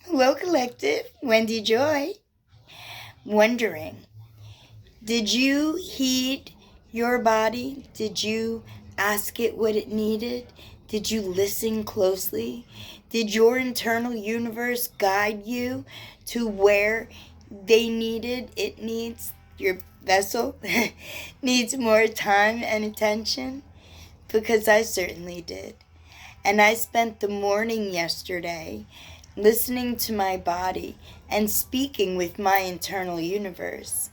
Hello, Collective. Wendy Joy. Wondering, did you heed your body? Did you ask it what it needed? Did you listen closely? Did your internal universe guide you to where it needs, your vessel needs more time and attention? Because I certainly did. And I spent the morning yesterday listening to my body and speaking with my internal universe,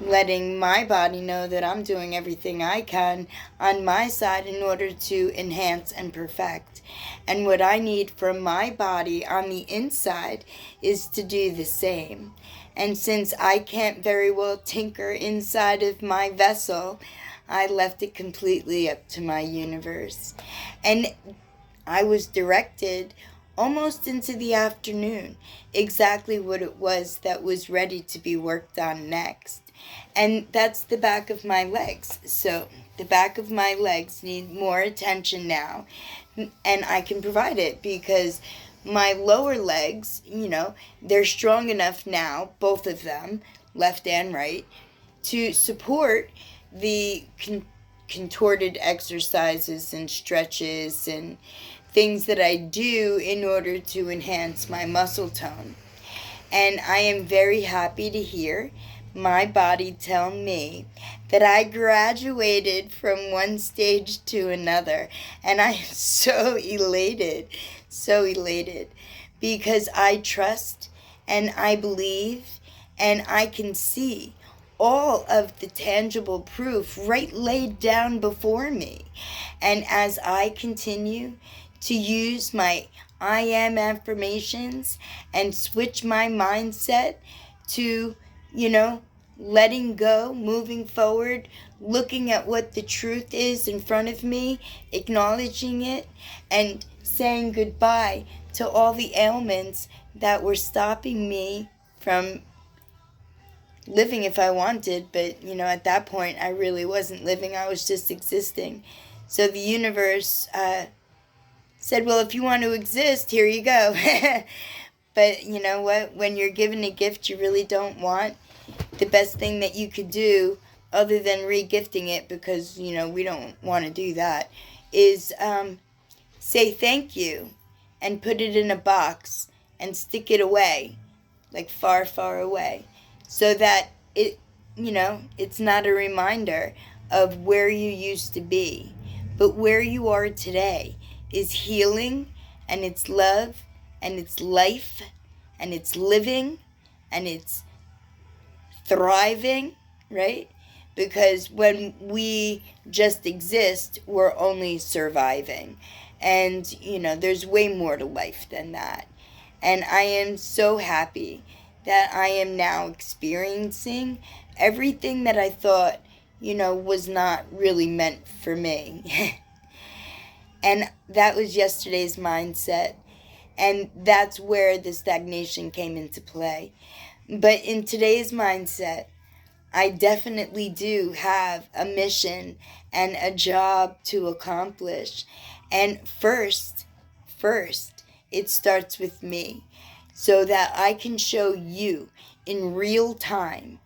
letting my body know that I'm doing everything I can on my side in order to enhance and perfect. And what I need from my body on the inside is to do the same. And since I can't very well tinker inside of my vessel, I left it completely up to my universe. And I was directed almost into the afternoon exactly what it was that was ready to be worked on next. And that's the back of my legs. So the back of my legs need more attention now. And I can provide it because my lower legs, they're strong enough now, both of them, left and right, to support the contorted exercises and stretches and things that I do in order to enhance my muscle tone. And I am very happy to hear my body tell me that I graduated from one stage to another. And I am so elated, because I trust and I believe and I can see all of the tangible proof right laid down before me. And as I continue to use my I am affirmations and switch my mindset to, letting go, moving forward, looking at what the truth is in front of me, acknowledging it, and saying goodbye to all the ailments that were stopping me from living if I wanted. But, at that point, I really wasn't living. I was just existing. So the universe said, well, if you want to exist, here you go. But you know what? When you're given a gift you really don't want, the best thing that you could do, other than re-gifting it, because, we don't want to do that, is say thank you and put it in a box and stick it away, like far, far away, so that it's not a reminder of where you used to be, but where you are today is healing, and it's love, and it's life, and it's living, and it's thriving, right? Because when we just exist, we're only surviving. And, there's way more to life than that. And I am so happy that I am now experiencing everything that I thought, was not really meant for me. And that was yesterday's mindset. And that's where the stagnation came into play. But in today's mindset, I definitely do have a mission and a job to accomplish. And first, it starts with me, so that I can show you in real time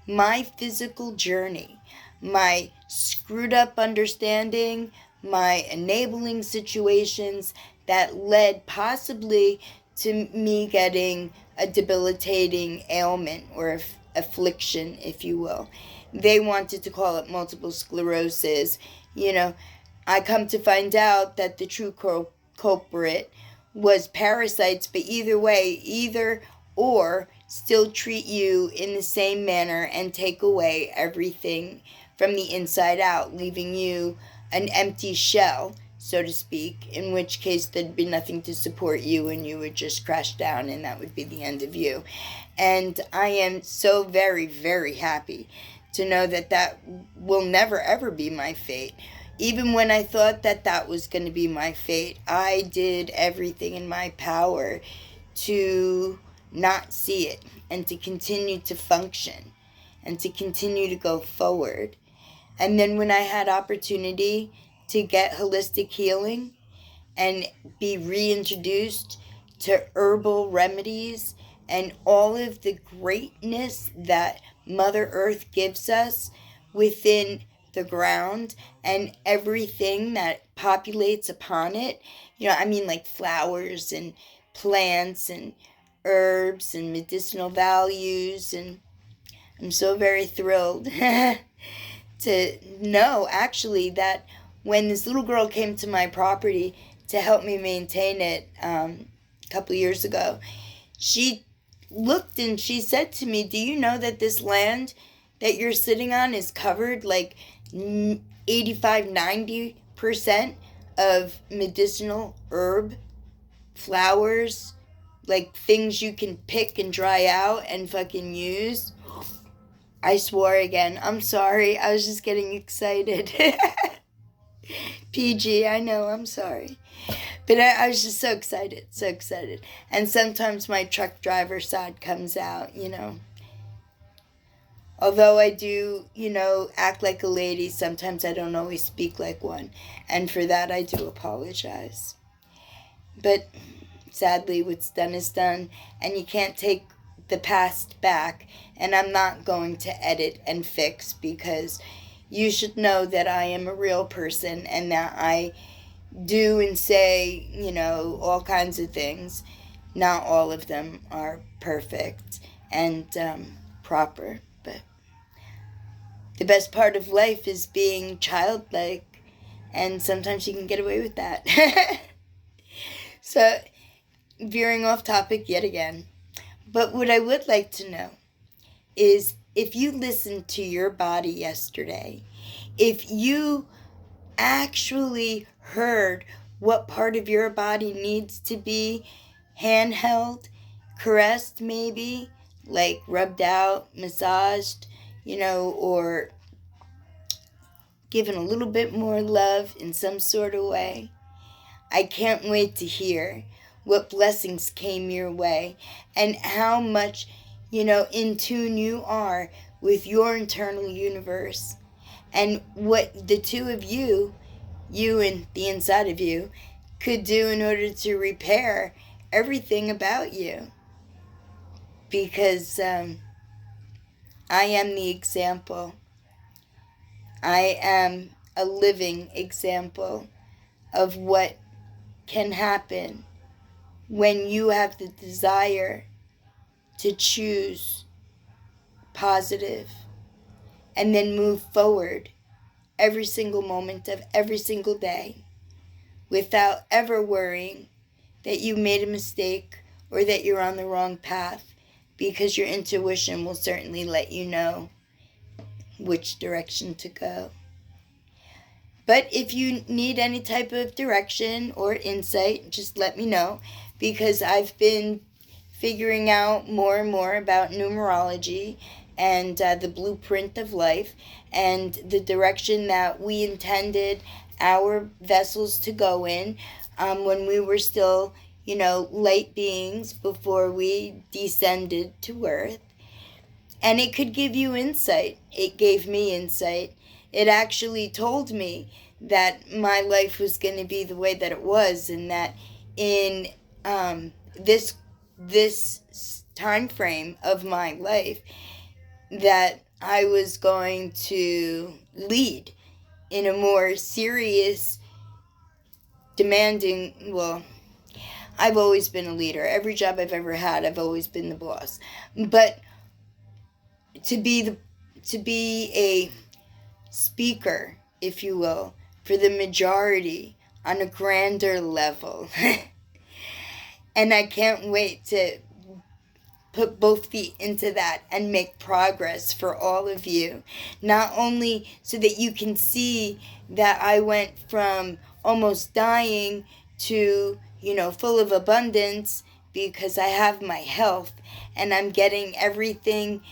my physical journey, my screwed up understanding, my enabling situations that led possibly to me getting a debilitating ailment or affliction, if you will. They wanted to call it multiple sclerosis. I come to find out that the true culprit was parasites, but either way, either or still treat you in the same manner and take away everything from the inside out, leaving you an empty shell, so to speak, in which case there'd be nothing to support you and you would just crash down, and that would be the end of you. And I am so very, very happy to know that that will never ever be my fate. Even when I thought that that was going to be my fate, I did everything in my power to not see it and to continue to function and to continue to go forward. And then when I had opportunity to get holistic healing and be reintroduced to herbal remedies and all of the greatness that Mother Earth gives us within the ground and everything that populates upon it. I mean, like flowers and plants and herbs and medicinal values. And I'm so very thrilled to know, actually, that when this little girl came to my property to help me maintain it a couple of years ago, she looked and she said to me, "Do you know that this land that you're sitting on is covered like 85-90% of medicinal herb flowers, like things you can pick and dry out and fucking use?" I swore again. I'm sorry. I was just getting excited. PG, I know. I'm sorry. But I was just so excited. So excited. And sometimes my truck driver side comes out, Although I do, act like a lady, sometimes I don't always speak like one. And for that, I do apologize. But sadly, what's done is done. And you can't take the past back. And I'm not going to edit and fix, because you should know that I am a real person and that I do and say, all kinds of things. Not all of them are perfect and proper, but the best part of life is being childlike, and sometimes you can get away with that. So, veering off topic yet again. But what I would like to know is, if you listened to your body yesterday, if you actually heard what part of your body needs to be handheld, caressed maybe, like rubbed out, massaged, or given a little bit more love in some sort of way. I can't wait to hear what blessings came your way and how much, in tune you are with your internal universe, and what the two of you and the inside of you, could do in order to repair everything about you. Because I am the example. I am a living example of what can happen when you have the desire to choose positive and then move forward every single moment of every single day without ever worrying that you made a mistake or that you're on the wrong path, because your intuition will certainly let you know which direction to go. But if you need any type of direction or insight, just let me know, because I've been figuring out more and more about numerology and the blueprint of life and the direction that we intended our vessels to go in when we were still, light beings before we descended to Earth. And it could give you insight. It gave me insight. It actually told me that my life was going to be the way that it was, and that in this time frame of my life, that I was going to lead in a more serious, demanding, I've always been a leader. Every job I've ever had, I've always been the boss. But to be a speaker, if you will, for the majority on a grander level. And I can't wait to put both feet into that and make progress for all of you. Not only so that you can see that I went from almost dying to, full of abundance, because I have my health and I'm getting everything,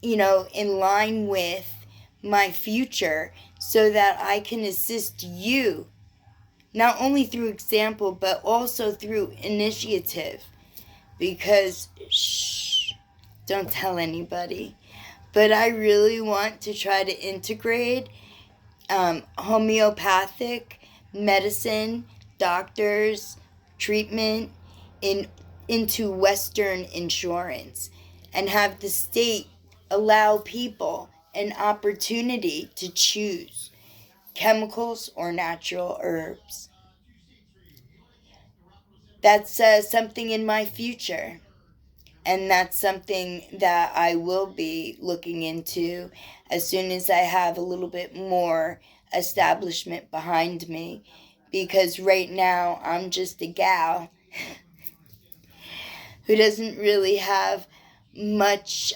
in line with my future, so that I can assist you, not only through example, but also through initiative. Because, don't tell anybody, but I really want to try to integrate homeopathic medicine, doctors, treatment in into Western insurance and have the state allow people an opportunity to choose chemicals or natural herbs. That's something in my future. And that's something that I will be looking into as soon as I have a little bit more establishment behind me. Because right now I'm just a gal who doesn't really have much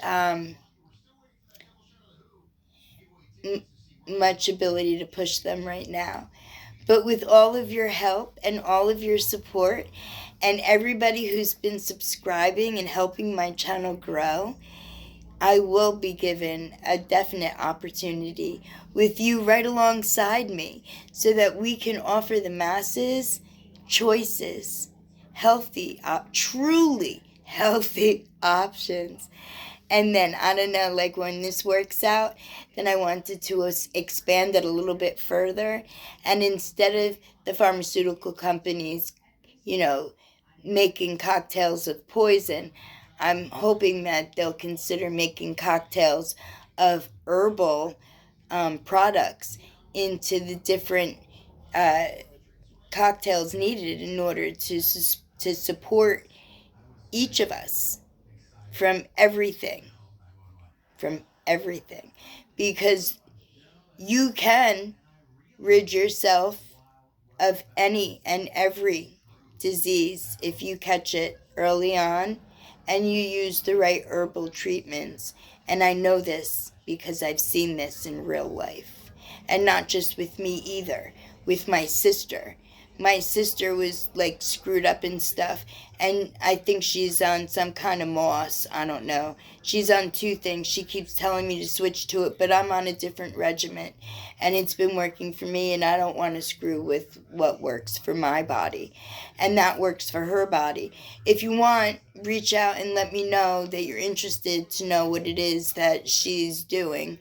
much ability to push them right now. But with all of your help and all of your support and everybody who's been subscribing and helping my channel grow, I will be given a definite opportunity with you right alongside me so that we can offer the masses choices, healthy, truly healthy options. And then, I don't know, like when this works out, then I wanted to expand it a little bit further. And instead of the pharmaceutical companies, making cocktails of poison, I'm hoping that they'll consider making cocktails of herbal products into the different cocktails needed in order to support each of us from everything. Because you can rid yourself of any and every disease if you catch it early on and you use the right herbal treatments. And I know this because I've seen this in real life. And not just with me either, with my sister. My sister was like screwed up and stuff, and I think she's on some kind of moss. I don't know. She's on 2 things. She keeps telling me to switch to it, but I'm on a different regimen, and it's been working for me, and I don't want to screw with what works for my body, and that works for her body. If you want, reach out and let me know that you're interested to know what it is that she's doing,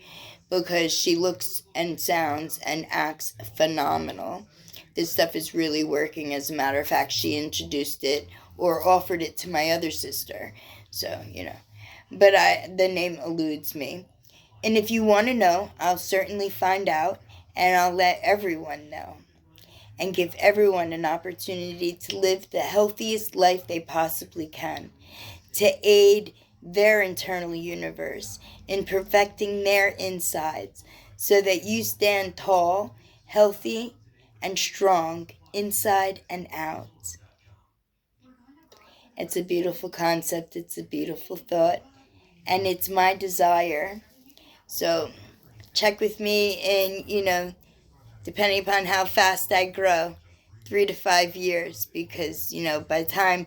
because she looks and sounds and acts phenomenal. This stuff is really working. As a matter of fact, she introduced it or offered it to my other sister. So, But the name eludes me. And if you want to know, I'll certainly find out, and I'll let everyone know. And give everyone an opportunity to live the healthiest life they possibly can. To aid their internal universe in perfecting their insides so that you stand tall, healthy, and strong inside and out. It's a beautiful concept. It's a beautiful thought. And it's my desire. So check with me in, depending upon how fast I grow, 3 to 5 years. Because, by the time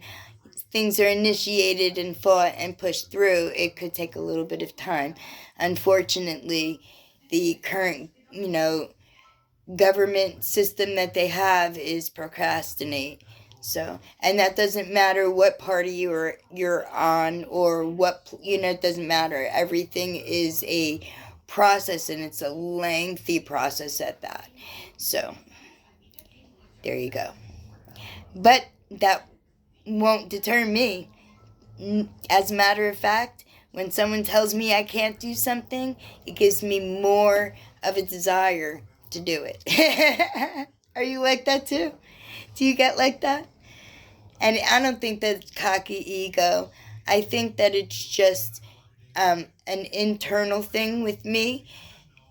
things are initiated and fought and pushed through, it could take a little bit of time. Unfortunately, the current, government system that they have is procrastinate. So, and that doesn't matter what party you're on or what, it doesn't matter. Everything is a process, and it's a lengthy process at that. So, there you go. But that won't deter me. As a matter of fact, when someone tells me I can't do something, it gives me more of a desire to do it. Are you like that too? Do you get like that? And I don't think that's cocky ego. I think that it's just an internal thing with me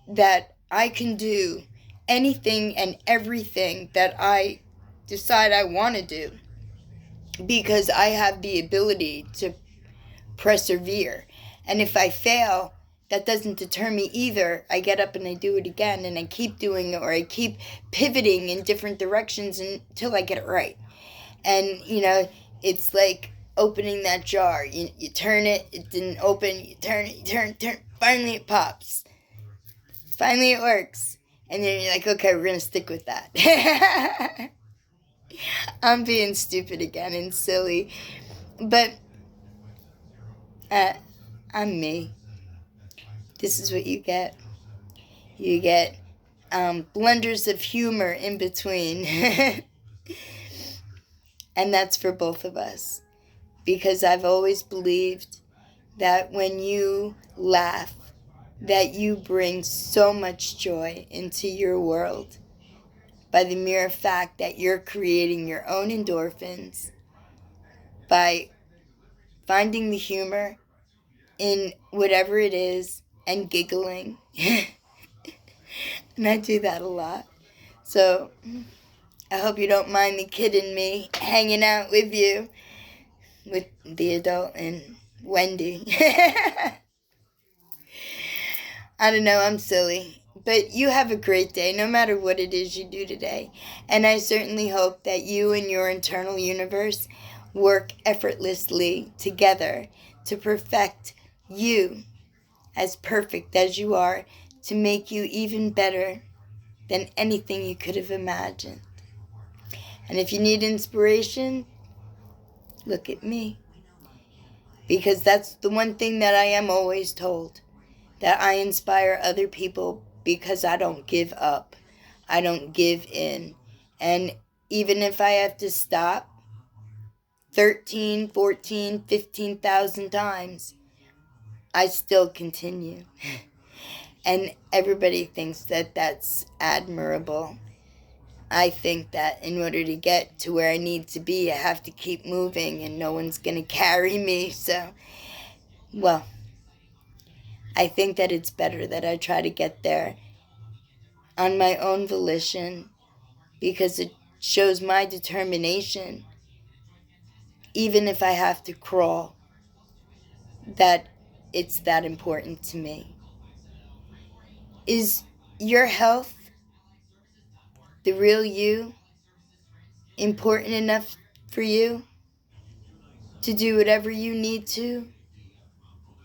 that I can do anything and everything that I decide I want to do because I have the ability to persevere. And if I fail, that doesn't deter me either. I get up and I do it again, and I keep doing it, or I keep pivoting in different directions until I get it right. And, it's like opening that jar. You turn it, it didn't open, you turn it, turn. Finally it pops. Finally it works. And then you're like, okay, we're going to stick with that. I'm being stupid again and silly. But I'm me. This is what you get. You get blenders of humor in between. And that's for both of us. because I've always believed that when you laugh, that you bring so much joy into your world by the mere fact that you're creating your own endorphins, by finding the humor in whatever it is and giggling. And I do that a lot. So I hope you don't mind the kid in me hanging out with you, with the adult and Wendy. I don't know, I'm silly. But you have a great day, no matter what it is you do today. And I certainly hope that you and your internal universe work effortlessly together to perfect you as perfect as you are, to make you even better than anything you could have imagined. And if you need inspiration, look at me. Because that's the one thing that I am always told, that I inspire other people because I don't give up. I don't give in. And even if I have to stop 13, 14, 15,000 times, I still continue. And everybody thinks that that's admirable. I think that in order to get to where I need to be, I have to keep moving and no one's going to carry me. So, well, I think that it's better that I try to get there on my own volition, because it shows my determination, even if I have to crawl, that it's that important to me. Is your health, the real you, important enough for you to do whatever you need to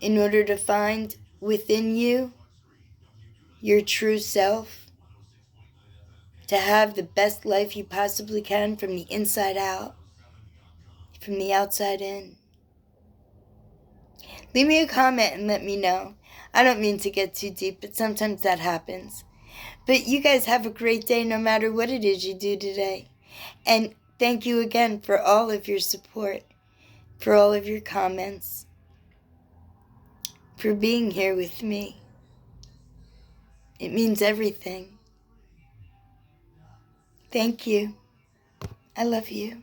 in order to find within you your true self, to have the best life you possibly can from the inside out, from the outside in? Leave me a comment and let me know. I don't mean to get too deep, but sometimes that happens. But you guys have a great day no matter what it is you do today. And thank you again for all of your support, for all of your comments, for being here with me. It means everything. Thank you. I love you.